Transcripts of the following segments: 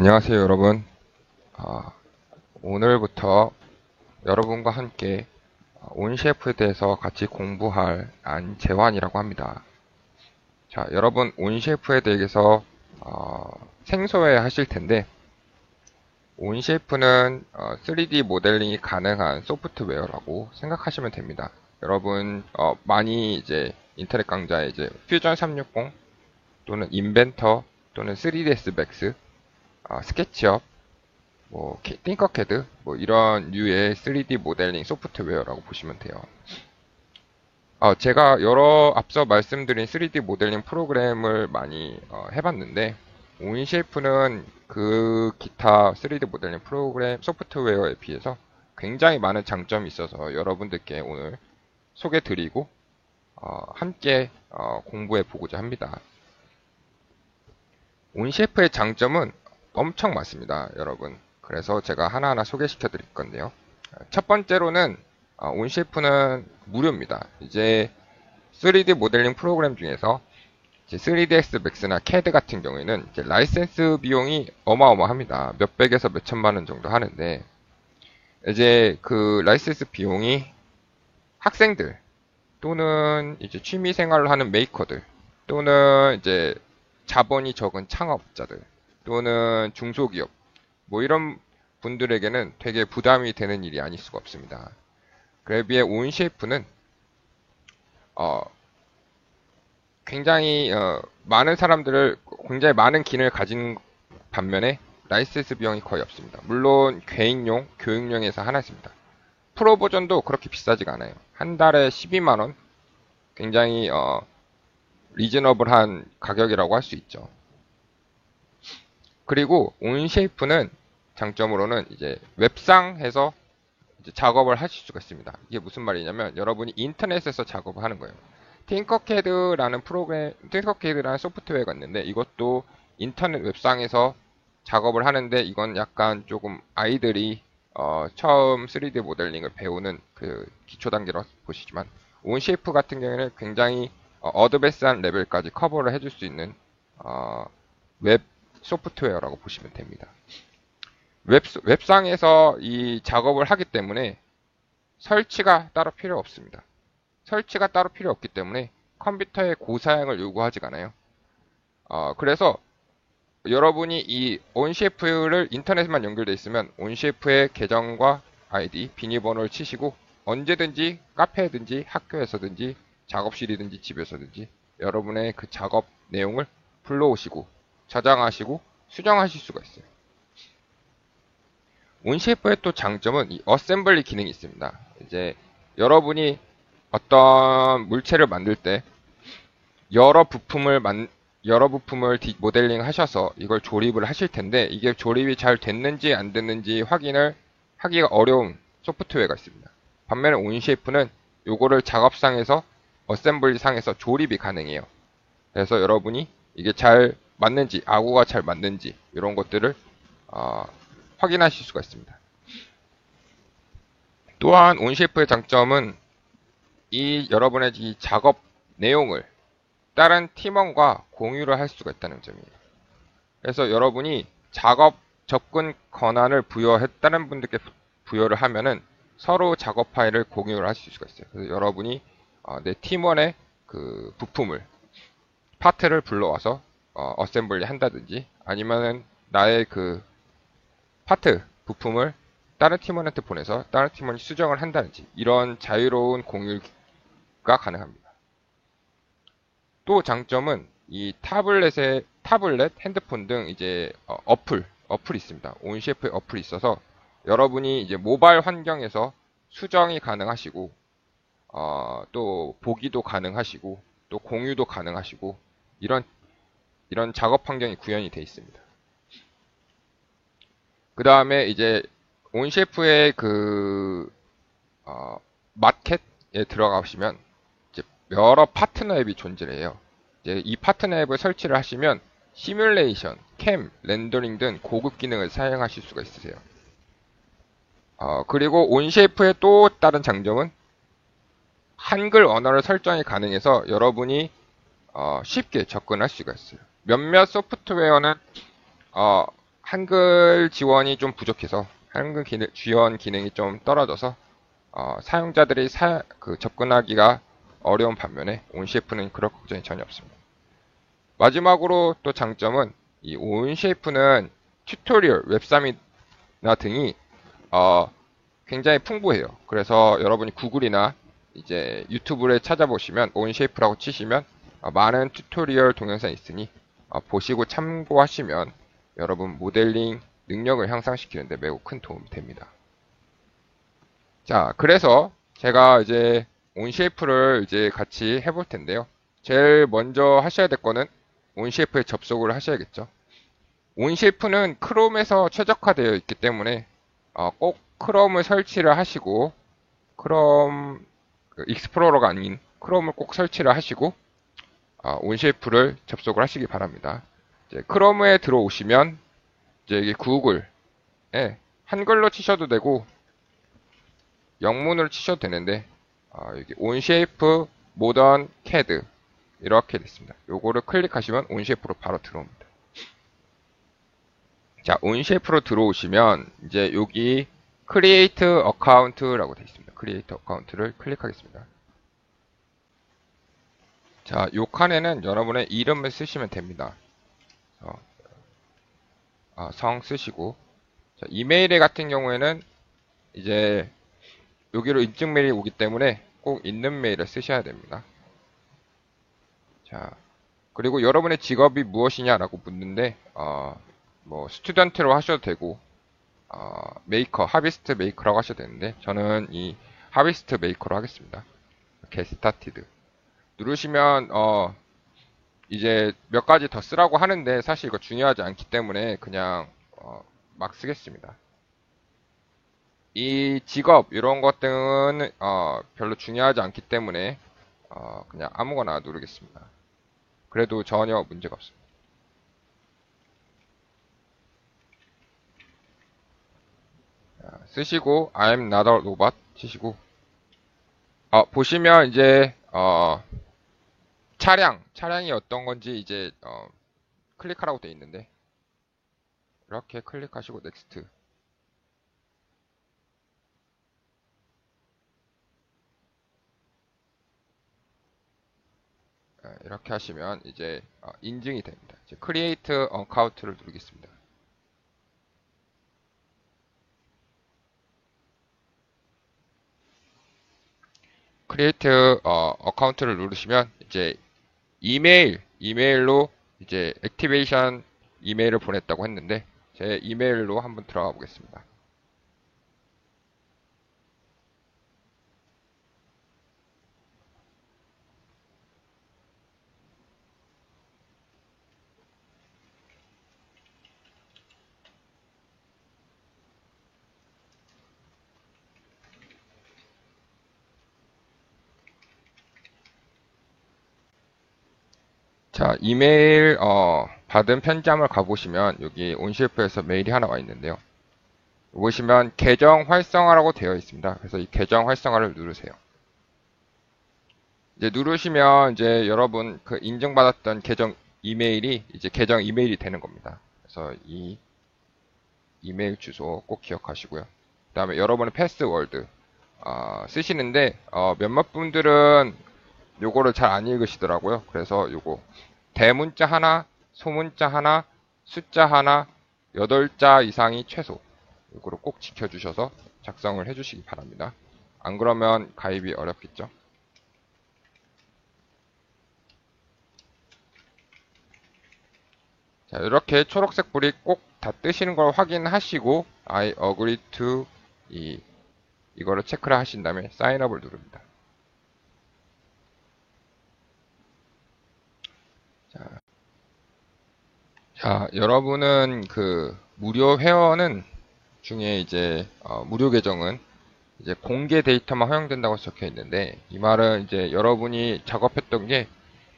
안녕하세요, 여러분. 오늘부터 여러분과 함께 온셰프에 대해서 같이 공부할 안재환이라고 합니다. 자, 여러분 온셰프에 대해서 생소해 하실 텐데, 온셰프는 3D 모델링이 가능한 소프트웨어라고 생각하시면 됩니다. 여러분 많이 이제 인터넷 강좌에 이제 퓨전 360 또는 인벤터 또는 3ds 맥스, 스케치업, 뭐 띵커캐드 뭐 이런 류의 3D 모델링 소프트웨어라고 보시면 돼요. 제가 앞서 말씀드린 3D 모델링 프로그램을 많이 해봤는데, 온셰프는 그 기타 3D 모델링 프로그램 소프트웨어에 비해서 굉장히 많은 장점이 있어서 여러분들께 오늘 소개드리고 함께 공부해 보고자 합니다. 온셰프의 장점은 엄청 많습니다, 여러분. 그래서 제가 하나하나 소개시켜 드릴 건데요. 첫 번째로는 온셰프는 무료입니다. 이제 3D 모델링 프로그램 중에서 이제 3ds max나 CAD 같은 경우에는 이제 라이센스 비용이 어마어마합니다. 몇백에서 몇천만 원 정도 하는데, 이제 그 라이센스 비용이 학생들 또는 이제 취미 생활을 하는 메이커들 또는 이제 자본이 적은 창업자들 또는 중소기업 뭐 이런 분들에게는 되게 부담이 되는 일이 아닐 수가 없습니다. 그에 비해 온셰프는 굉장히 많은 사람들을 굉장히 많은 기능을 가진 반면에 라이센스 비용이 거의 없습니다. 물론 개인용, 교육용에서 하나 있습니다. 프로 버전도 그렇게 비싸지가 않아요. 한 달에 12만 원, 굉장히 리즈너블한 가격이라고 할 수 있죠. 그리고 온셰이프는 장점으로는 이제 웹상에서 이제 작업을 하실 수가 있습니다. 이게 무슨 말이냐면 여러분이 인터넷에서 작업을 하는 거예요. 팅커캐드라는 소프트웨어가 있는데 이것도 인터넷 웹상에서 작업을 하는데, 이건 약간 조금 아이들이 처음 3D 모델링을 배우는 그 기초 단계로 보시지만, 온셰이프 같은 경우에는 굉장히 어드밴스한 레벨까지 커버를 해줄 수 있는 웹 소프트웨어라고 보시면 됩니다. 웹상에서 이 작업을 하기 때문에 설치가 따로 필요 없습니다. 설치가 따로 필요 없기 때문에 컴퓨터의 고사양을 요구하지가 않아요. 그래서 여러분이 이 온셰프를 인터넷에만 연결되어 있으면 온셰프의 계정과 아이디, 비밀번호를 치시고 언제든지 카페든지 학교에서든지 작업실이든지 집에서든지 여러분의 그 작업 내용을 불러오시고 저장하시고 수정하실 수가 있어요. 온셰프의 또 장점은 이 어셈블리 기능이 있습니다. 이제 여러분이 어떤 물체를 만들 때 여러 부품을 모델링 하셔서 이걸 조립을 하실 텐데, 이게 조립이 잘 됐는지 안 됐는지 확인을 하기가 어려운 소프트웨어가 있습니다. 반면에 온셰프는 요거를 작업상에서 어셈블리 상에서 조립이 가능해요. 그래서 여러분이 이게 잘 맞는지, 아구가 잘 맞는지 이런 것들을 확인하실 수가 있습니다. 또한 온셰프의 장점은 이 여러분의 이 작업 내용을 다른 팀원과 공유를 할 수가 있다는 점이에요. 그래서 여러분이 작업 접근 권한을 다른 분들께 부여를 하면은 서로 작업 파일을 공유를 하실 수가 있어요. 그래서 여러분이 내 팀원의 그 부품을 파트를 불러와서 어셈블리 한다든지, 아니면은 나의 그 파트 부품을 다른 팀원한테 보내서 다른 팀원이 수정을 한다든지, 이런 자유로운 공유가 가능합니다. 또 장점은 이 타블렛, 핸드폰 등 이제 어플이 있습니다. 온셰프의 어플이 있어서 여러분이 이제 모바일 환경에서 수정이 가능하시고, 또 보기도 가능하시고, 또 공유도 가능하시고, 이런 작업 환경이 구현이 되어 있습니다. 그 다음에 이제 온셰프의 그 마켓에 들어가시면 이제 여러 파트너 앱이 존재해요. 이제 이 파트너 앱을 설치를 하시면 시뮬레이션, 캠, 렌더링 등 고급 기능을 사용하실 수가 있으세요. 그리고 온셰프의 또 다른 장점은 한글 언어를 설정이 가능해서 여러분이 쉽게 접근할 수가 있어요. 몇몇 소프트웨어는 한글 지원이 좀 부족해서 지원 기능이 좀 떨어져서 사용자들이 접근하기가 어려운 반면에 온셰이프는 그럴 걱정이 전혀 없습니다. 마지막으로 또 장점은 이 온셰이프는 튜토리얼, 웹3이나 등이 굉장히 풍부해요. 그래서 여러분이 구글이나 이제 유튜브를 찾아보시면 온셰이프라고 치시면 많은 튜토리얼 동영상이 있으니 보시고 참고하시면 여러분 모델링 능력을 향상시키는데 매우 큰 도움이 됩니다. 자, 그래서 제가 이제 온셰이프를 이제 같이 해볼 텐데요. 제일 먼저 하셔야 될 거는 온셰이프에 접속을 하셔야겠죠. 온셰이프는 크롬에서 최적화되어 있기 때문에 꼭 크롬을 설치를 하시고 크롬 익스플로러가 아닌 크롬을 꼭 설치를 하시고 온셰이프를 접속을 하시기 바랍니다. 이제 크롬에 들어오시면 이제 여기 구글에 한글로 치셔도 되고 영문으로 치셔도 되는데 여기 온셰이프 모던 캐드 이렇게 됐습니다. 요거를 클릭하시면 온셰이프로 바로 들어옵니다. 자, 온셰이프로 들어오시면 이제 여기 크리에이트 어카운트라고 되어 있습니다. 크리에이트 어카운트를 클릭하겠습니다. 자, 요 칸에는 여러분의 이름을 쓰시면 됩니다. 성 쓰시고, 자, 이메일 같은 경우에는 이제 여기로 인증 메일이 오기 때문에 꼭 있는 메일을 쓰셔야 됩니다. 자, 그리고 여러분의 직업이 무엇이냐라고 묻는데, 뭐 스튜던트로 하셔도 되고, 메이커, 하비스트 메이커라고 하셔도 되는데, 저는 이 하비스트 메이커로 하겠습니다. get started 누르시면 이제 몇 가지 더 쓰라고 하는데 사실 이거 중요하지 않기 때문에 그냥 막 쓰겠습니다. 이 직업 이런 것들은 별로 중요하지 않기 때문에 그냥 아무거나 누르겠습니다. 그래도 전혀 문제가 없습니다. 자, 쓰시고 I'm not a robot 치시고 보시면 이제 차량이 어떤 건지 이제 클릭하라고 되어 있는데 이렇게 클릭하시고 넥스트 이렇게 하시면 이제 인증이 됩니다. 이제 크리에이트 어카운트를 누르겠습니다. 크리에이트 어카운트를 누르시면 이제 이메일로 이제 액티베이션 이메일을 보냈다고 했는데 제 이메일로 한번 들어가 보겠습니다. 자, 이메일 받은 편지함을 가보시면 여기 온셰이프에서 메일이 하나 와 있는데요. 보시면 계정 활성화라고 되어 있습니다. 그래서 이 계정 활성화를 누르세요. 이제 누르시면 이제 여러분 그 인증받았던 계정 이메일이 이제 계정 이메일이 되는 겁니다. 그래서 이 이메일 주소 꼭 기억하시고요. 그 다음에 여러분의 패스워드 쓰시는데 몇몇 분들은 요거를 잘 안 읽으시더라고요. 그래서 요거 대문자 하나, 소문자 하나, 숫자 하나, 8자 이상이 최소. 요거를 꼭 지켜주셔서 작성을 해주시기 바랍니다. 안 그러면 가입이 어렵겠죠. 자, 이렇게 초록색 불이 꼭 다 뜨시는 걸 확인하시고 I agree to 이거를 체크를 하신 다음에 사인업을 누릅니다. 자, 여러분은 그 무료 회원은 중에 이제 무료 계정은 이제 공개 데이터만 허용된다고 적혀 있는데 이 말은 이제 여러분이 작업했던 게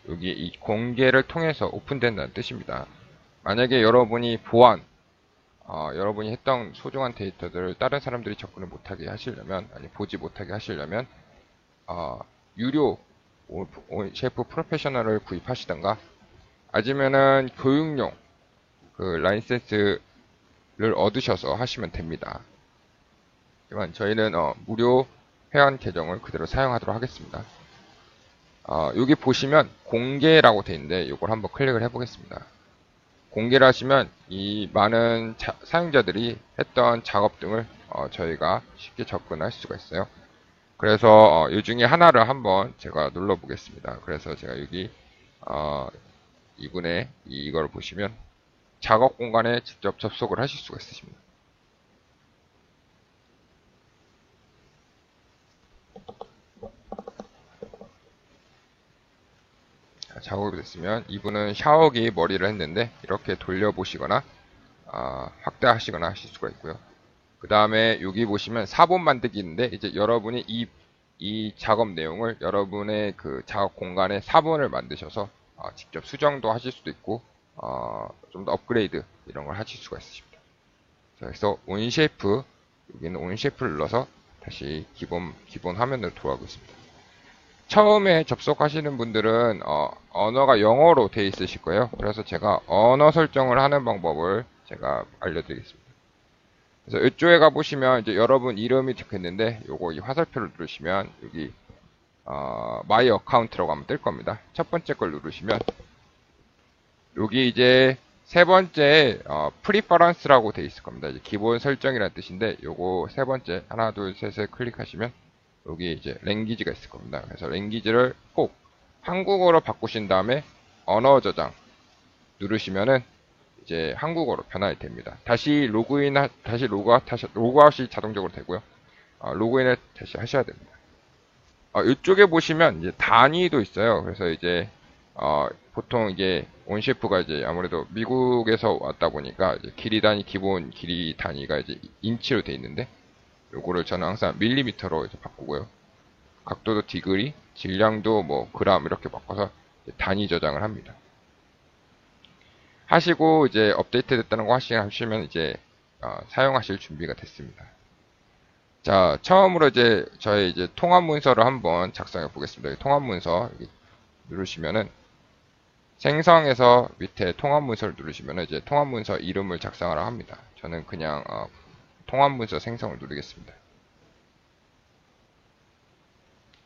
여기 이 공개를 통해서 오픈된다는 뜻입니다. 만약에 여러분이 여러분이 했던 소중한 데이터들을 다른 사람들이 접근을 못하게 하시려면 아니 보지 못하게 하시려면 유료 셰프 프로페셔널을 구입하시던가 아니면은 교육용 그 라이센스 얻으셔서 하시면 됩니다. 하지만 저희는 무료 회원 계정을 그대로 사용하도록 하겠습니다. 여기 보시면 공개라고 되어 있는데 이걸 한번 클릭을 해보겠습니다. 공개를 하시면 이 많은 사용자들이 했던 작업 등을 저희가 쉽게 접근할 수가 있어요. 그래서 이 중에 하나를 한번 제가 눌러 보겠습니다. 그래서 제가 여기 2분의 이걸 보시면 작업 공간에 직접 접속을 하실 수가 있으십니다. 작업이 됐으면 이분은 샤워기 머리를 했는데 이렇게 돌려보시거나 확대하시거나 하실 수가 있고요. 그 다음에 여기 보시면 사본 만들기인데 이제 여러분이 이 작업 내용을 여러분의 그 작업 공간에 사본을 만드셔서 직접 수정도 하실 수도 있고 좀 더 업그레이드 이런 걸 하실 수가 있으십니다. 그래서 온셰이프 여기는 온셰이프를 눌러서 다시 기본 화면으로 돌아가고 있습니다. 처음에 접속하시는 분들은 언어가 영어로 되어 있으실 거예요. 그래서 제가 언어 설정을 하는 방법을 제가 알려드리겠습니다. 그래서 이쪽에 가보시면 이제 여러분 이름이 적혀있는데 요거 이 화살표를 누르시면 여기 마이 어카운트라고 하면 뜰 겁니다. 첫 번째 걸 누르시면 여기 이제 세 번째 프리퍼런스라고 되어 있을 겁니다. 이제 기본 설정이라는 뜻인데 요거 세 번째 하나 둘 셋을 클릭하시면 여기 이제 랭귀지가 있을 겁니다. 그래서 랭귀지를 꼭 한국어로 바꾸신 다음에 언어 저장 누르시면은 이제 한국어로 변환이 됩니다. 다시 로그아웃이 자동적으로 되고요. 로그인을 다시 하셔야 됩니다. 이쪽에 보시면 이제 단위도 있어요. 그래서 이제 보통 이게 온셰프가 이제 아무래도 미국에서 왔다 보니까 이제 길이 단위 기본 길이 단위가 이제 인치로 되어 있는데 요거를 저는 항상 밀리미터로 이제 바꾸고요. 각도도 디그리, 질량도 뭐 그람 이렇게 바꿔서 단위 저장을 합니다. 하시고 이제 업데이트 됐다는 거 하시면 이제 사용하실 준비가 됐습니다. 자, 처음으로 이제 저희 이제 통합 문서를 한번 작성해 보겠습니다. 통합 문서 누르시면은 생성해서 밑에 통합 문서를 누르시면은 이제 통합 문서 이름을 작성하라 합니다. 저는 그냥 통합 문서 생성을 누르겠습니다.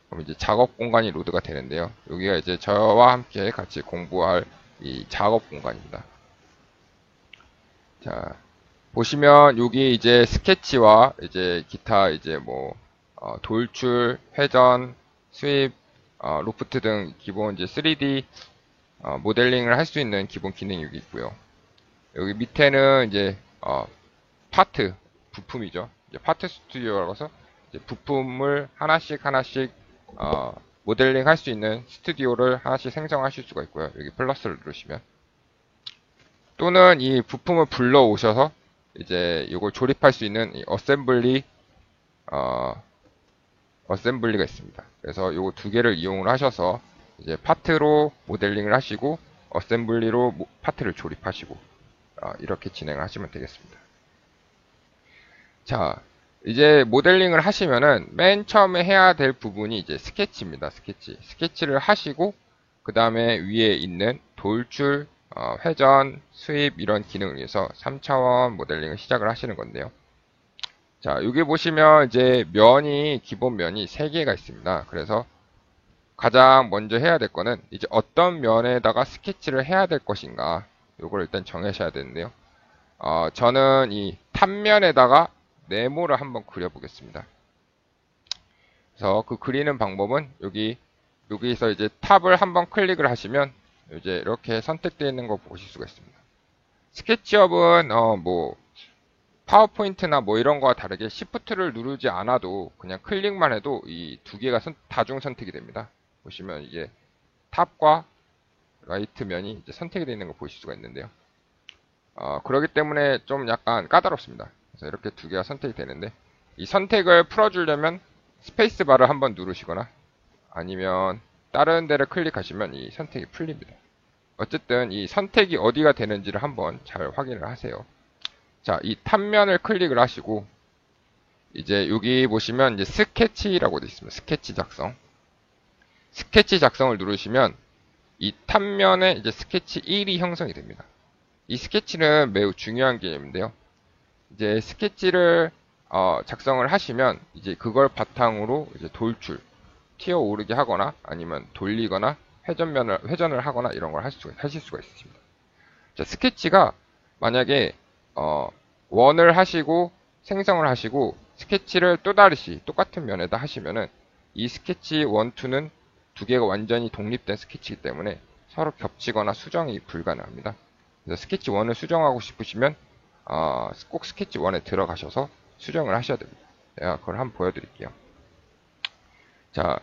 그럼 이제 작업 공간이 로드가 되는데요. 여기가 이제 저와 함께 같이 공부할 이 작업 공간입니다. 자, 보시면 여기 이제 스케치와 이제 기타 이제 뭐 돌출, 회전, 스윕, 로프트 등 기본 이제 3D 모델링을 할 수 있는 기본 기능이 여기 있고요. 여기 밑에는 이제 파트 부품이죠. 이제 파트 스튜디오라고 해서 이제 부품을 하나씩 모델링 할 수 있는 스튜디오를 하나씩 생성하실 수가 있고요. 여기 플러스를 누르시면 또는 이 부품을 불러 오셔서 이제 이걸 조립할 수 있는 이 어셈블리가 있습니다. 그래서 요 두 개를 이용을 하셔서 이제 파트로 모델링을 하시고 어셈블리로 파트를 조립하시고 이렇게 진행을 하시면 되겠습니다. 자, 이제 모델링을 하시면은 맨 처음에 해야 될 부분이 이제 스케치입니다. 스케치를 하시고 그 다음에 위에 있는 돌출, 회전, 스윕 이런 기능을 위해서 3차원 모델링을 시작을 하시는 건데요. 자, 여기 보시면 이제 기본 면이 3개가 있습니다. 그래서 가장 먼저 해야 될 거는 이제 어떤 면에다가 스케치를 해야 될 것인가 요걸 일단 정하셔야 되는데요. 저는 이 탑면에다가 네모를 한번 그려보겠습니다. 그래서 그 그리는 방법은 여기서 이제 탑을 한번 클릭을 하시면 이제 이렇게 선택되어 있는 거 보실 수가 있습니다. 스케치업은 뭐 파워포인트나 뭐 이런 거와 다르게 시프트를 누르지 않아도 그냥 클릭만 해도 이 두 개가 다중 선택이 됩니다. 보시면 이게 탑과 라이트 면이 이제 선택이 되어 있는 거 보실 수가 있는데요. 그렇기 때문에 좀 약간 까다롭습니다. 그래서 이렇게 두 개가 선택이 되는데 이 선택을 풀어주려면 스페이스 바를 한번 누르시거나 아니면 다른 데를 클릭하시면 이 선택이 풀립니다. 어쨌든 이 선택이 어디가 되는지를 한번 잘 확인을 하세요. 자, 이 탑면을 클릭을 하시고 이제 여기 보시면 이제 스케치라고 되어 있습니다. 스케치 작성을 누르시면 이 탑면에 이제 스케치 1이 형성이 됩니다. 이 스케치는 매우 중요한 개념인데요. 이제 스케치를 작성을 하시면 이제 그걸 바탕으로 이제 돌출, 튀어 오르게 하거나 아니면 돌리거나 회전을 하거나 이런 걸 하실 수가 있습니다. 자, 스케치가 만약에 원을 하시고 생성을 하시고 스케치를 또다시 똑같은 면에다 하시면은 이 스케치 1, 2는 두 개가 완전히 독립된 스케치이기 때문에 서로 겹치거나 수정이 불가능합니다. 그래서 스케치 1을 수정하고 싶으시면 꼭 스케치 1에 들어가셔서 수정을 하셔야 됩니다. 제가 그걸 한번 보여드릴게요. 자,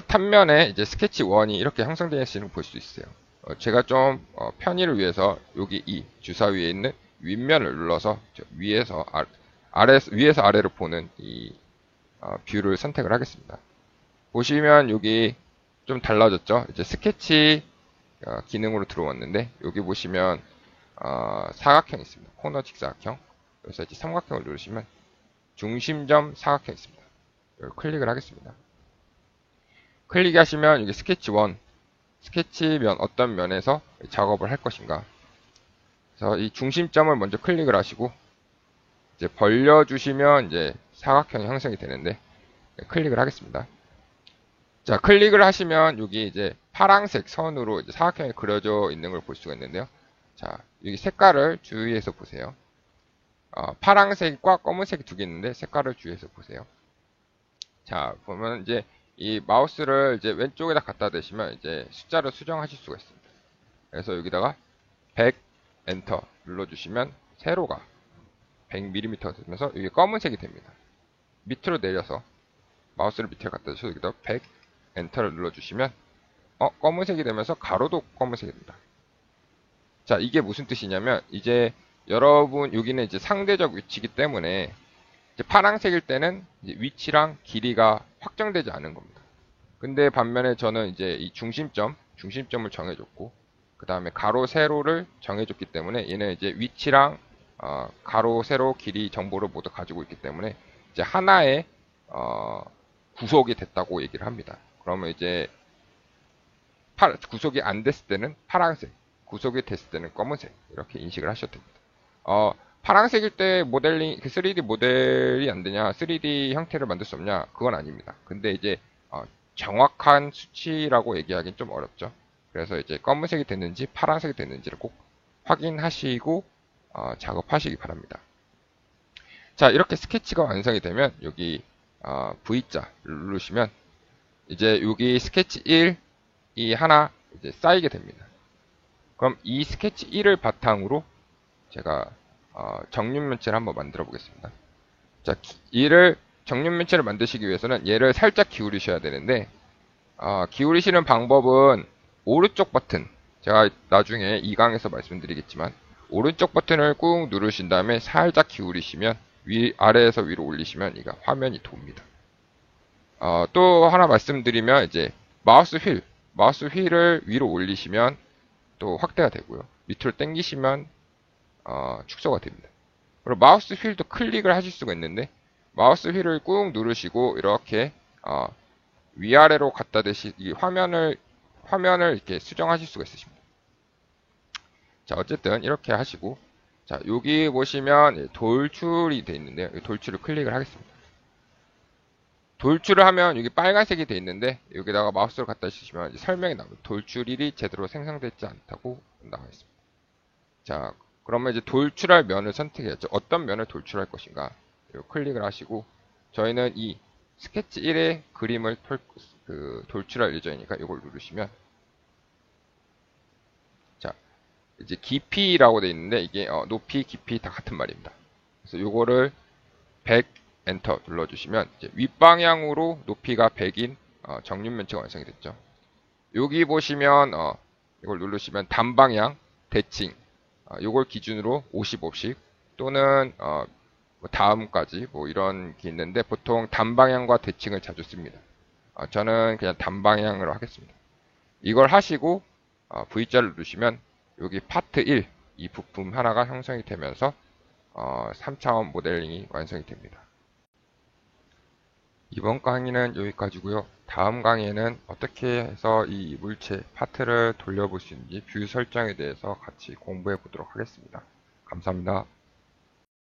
탑면에 이제 스케치 1이 이렇게 형성되어 있는 걸 볼 수 있어요. 제가 좀 편의를 위해서 여기 이 주사 위에 있는 윗면을 눌러서 위에서 위에서 아래로 보는 이 뷰를 선택을 하겠습니다. 보시면 여기 좀 달라졌죠? 이제 스케치 기능으로 들어왔는데 여기 보시면 사각형 있습니다. 코너 직사각형. 그래서 이제 삼각형을 누르시면 중심점 사각형 있습니다. 여기 클릭을 하겠습니다. 클릭하시면 여기 스케치 1, 스케치면 어떤 면에서 작업을 할 것인가. 그래서 이 중심점을 먼저 클릭을 하시고 이제 벌려주시면 이제 사각형이 형성이 되는데 클릭을 하겠습니다. 자, 클릭을 하시면 여기 이제 파란색 선으로 이제 사각형이 그려져 있는 걸 볼 수가 있는데요. 자, 여기 색깔을 주의해서 보세요. 파란색과 검은색이 두 개 있는데 색깔을 주의해서 보세요. 자, 보면 이제 이 마우스를 이제 왼쪽에다 갖다 대시면 이제 숫자를 수정하실 수가 있습니다. 그래서 여기다가 100 엔터 눌러주시면 세로가 100mm가 되면서 여기 검은색이 됩니다. 밑으로 내려서 마우스를 밑에 갖다 대셔서 여기다 100 엔터를 눌러주시면 검은색이 되면서 가로도 검은색이 됩니다. 자, 이게 무슨 뜻이냐면 이제 여러분 여기는 이제 상대적 위치이기 때문에 이제 파란색일 때는 이제 위치랑 길이가 확정되지 않은 겁니다. 근데 반면에 저는 이제 이 중심점을 정해줬고 그 다음에 가로, 세로를 정해줬기 때문에 얘는 이제 위치랑 가로, 세로, 길이 정보를 모두 가지고 있기 때문에 이제 하나의 구속이 됐다고 얘기를 합니다. 그러면 이제 구속이 안 됐을 때는 파란색, 구속이 됐을 때는 검은색 이렇게 인식을 하셔도 됩니다. 파란색일 때 모델링, 3D 모델이 안 되냐, 3D 형태를 만들 수 없냐, 그건 아닙니다. 근데 이제 정확한 수치라고 얘기하기는 좀 어렵죠. 그래서 이제 검은색이 됐는지 파란색이 됐는지를 꼭 확인하시고 작업하시기 바랍니다. 자, 이렇게 스케치가 완성이 되면 여기 V자 누르시면 이제 여기 스케치 1이 하나 이제 쌓이게 됩니다. 그럼 이 스케치 1을 바탕으로 제가 정육면체를 한번 만들어 보겠습니다. 자, 정육면체를 만드시기 위해서는 얘를 살짝 기울이셔야 되는데 기울이시는 방법은 오른쪽 버튼, 제가 나중에 2강에서 말씀드리겠지만 오른쪽 버튼을 꾹 누르신 다음에 살짝 기울이시면 아래에서 위로 올리시면 이가 화면이 돕니다. 또 하나 말씀드리면 이제 마우스 휠을 위로 올리시면 또 확대가 되고요. 밑으로 당기시면 축소가 됩니다. 그리고 마우스 휠도 클릭을 하실 수가 있는데 마우스 휠을 꾹 누르시고 이렇게 위아래로 갖다 대시 이 화면을 이렇게 수정하실 수가 있으십니다. 자, 어쨌든 이렇게 하시고 자, 여기 보시면 돌출이 되어 있는데요. 돌출을 클릭을 하겠습니다. 돌출을 하면 여기 빨간색이 되어 있는데 여기다가 마우스를 갖다 주시면 설명이 나옵니다. 돌출일이 제대로 생성되지 않다고 나와 있습니다. 자, 그러면 이제 돌출할 면을 선택해야죠. 어떤 면을 돌출할 것인가. 클릭을 하시고 저희는 이 스케치 1의 그림을 돌출할 예정이니까 이걸 누르시면 자, 이제 깊이라고 되어 있는데 이게 높이, 깊이 다 같은 말입니다. 그래서 요거를 100 엔터 눌러주시면 이제 윗방향으로 높이가 100인 정육면체가 완성이 됐죠. 여기 보시면 이걸 누르시면 단방향, 대칭 요걸 기준으로 55씩 또는 뭐 다음까지 뭐 이런 게 있는데 보통 단방향과 대칭을 자주 씁니다. 저는 그냥 단방향으로 하겠습니다. 이걸 하시고 V자를 누르시면 여기 파트 1 이 부품 하나가 형성이 되면서 3차원 모델링이 완성이 됩니다. 이번 강의는 여기까지고요. 다음 강의에는 어떻게 해서 이 물체 파트를 돌려볼 수 있는지 뷰 설정에 대해서 같이 공부해 보도록 하겠습니다. 감사합니다.